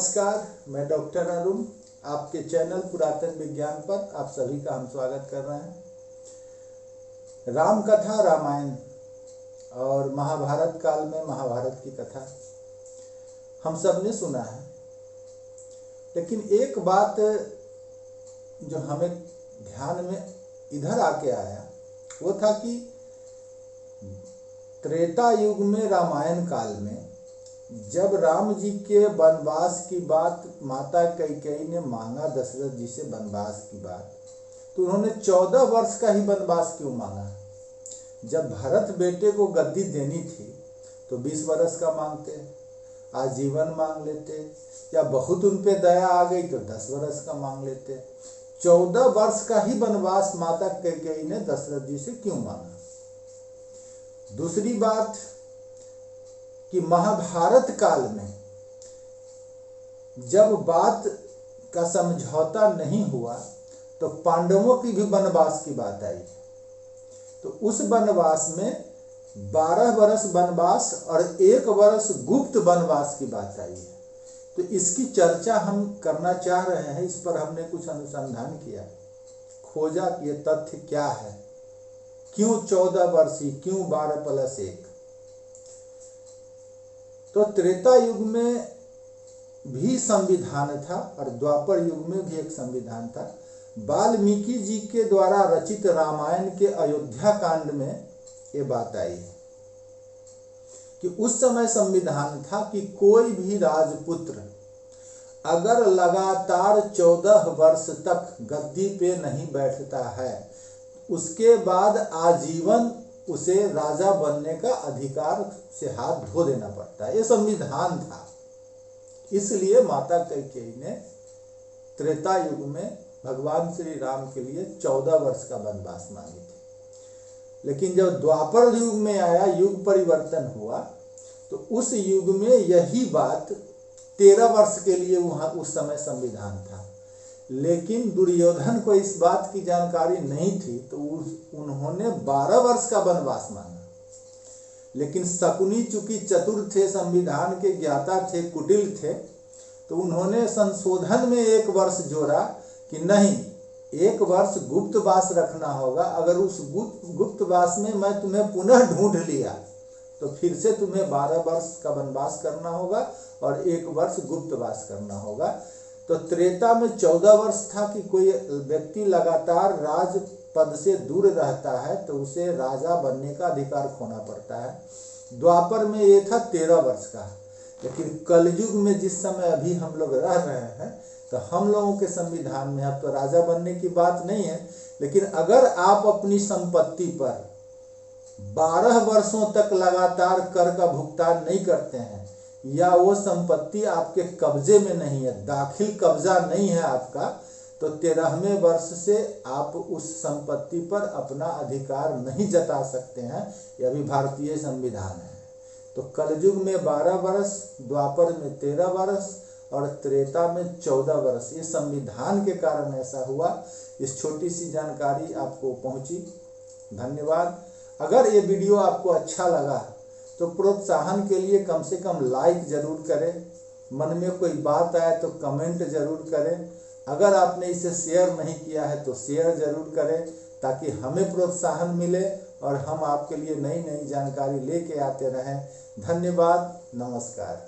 नमस्कार, मैं डॉक्टर अरुण आपके चैनल पुरातन विज्ञान पर आप सभी का हम स्वागत कर रहे हैं। राम कथा रामायण और महाभारत काल में महाभारत की कथा हम सब ने सुना है, लेकिन एक बात जो हमें ध्यान में इधर आके आया वो था कि त्रेता युग में रामायण काल में जब राम जी के वनवास की बात माता कैकेयी ने मांगा दशरथ जी से वनवास की बात, तो उन्होंने 14 वर्ष का ही वनवास क्यों मांगा। जब भरत बेटे को गद्दी देनी थी तो 20 वर्ष का मांगते, आजीवन मांग लेते, या बहुत उन पे दया आ गई तो 10 वर्ष का मांग लेते। 14 वर्ष का ही वनवास माता कैकेयी ने दशरथ जी से क्यों मांगा। दूसरी बात कि महाभारत काल में जब बात का समझौता नहीं हुआ तो पांडवों की भी वनवास की बात आई, तो उस वनवास में 12 वर्ष वनवास और 1 वर्ष गुप्त वनवास की बात आई है। तो इसकी चर्चा हम करना चाह रहे हैं। इस पर हमने कुछ अनुसंधान किया, खोजा कि ये तथ्य क्या है, क्यों 14 वर्ष ही, क्यों 12 + 1। तो त्रेता युग में भी संविधान था और द्वापर युग में भी एक संविधान था। वाल्मीकि जी के द्वारा रचित रामायण के अयोध्या कांड में ये बात आई है कि उस समय संविधान था कि कोई भी राजपुत्र अगर लगातार 14 वर्ष तक गद्दी पे नहीं बैठता है, उसके बाद आजीवन उसे राजा बनने का अधिकार से हाथ धो देना पड़ता है। ये संविधान था। इसलिए माता कैकेयी ने त्रेता युग में भगवान श्री राम के लिए 14 वर्ष का वनवास मांगी थी। लेकिन जब द्वापर युग में आया, युग परिवर्तन हुआ, तो उस युग में यही बात 13 वर्ष के लिए वहां उस समय संविधान था। लेकिन दुर्योधन को इस बात की जानकारी नहीं थी, तो उन्होंने 12 वर्ष का वनवास मांगा। लेकिन शकुनी चूंकि चतुर थे, संविधान के ज्ञाता थे, कुटिल थे, तो उन्होंने संशोधन में 1 वर्ष जोड़ा कि नहीं, 1 वर्ष गुप्तवास रखना होगा। अगर उस गुप्तवास में मैं तुम्हें पुनः ढूंढ लिया तो फिर से तुम्हें 12 वर्ष का वनवास करना होगा और 1 वर्ष गुप्तवास करना होगा। तो त्रेता में 14 वर्ष था कि कोई व्यक्ति लगातार राज पद से दूर रहता है तो उसे राजा बनने का अधिकार खोना पड़ता है। द्वापर में ये था 13 वर्ष का। लेकिन कलयुग में जिस समय अभी हम लोग रह रहे हैं, तो हम लोगों के संविधान में अब तो राजा बनने की बात नहीं है, लेकिन अगर आप अपनी संपत्ति पर 12 वर्षों तक लगातार कर का भुगतान नहीं करते हैं, या वो संपत्ति आपके कब्जे में नहीं है, दाखिल कब्जा नहीं है आपका, तो 13वें वर्ष से आप उस संपत्ति पर अपना अधिकार नहीं जता सकते हैं। यह भी भारतीय संविधान है। तो कलयुग में 12 वर्ष, द्वापर में 13 वर्ष और त्रेता में 14 वर्ष। ये संविधान के कारण ऐसा हुआ। इस छोटी सी जानकारी आपको पहुंची, धन्यवाद। अगर ये वीडियो आपको अच्छा लगा तो प्रोत्साहन के लिए कम से कम लाइक जरूर करें। मन में कोई बात आए तो कमेंट जरूर करें। अगर आपने इसे शेयर नहीं किया है तो शेयर जरूर करें, ताकि हमें प्रोत्साहन मिले और हम आपके लिए नई नई जानकारी लेके आते रहें। धन्यवाद, नमस्कार।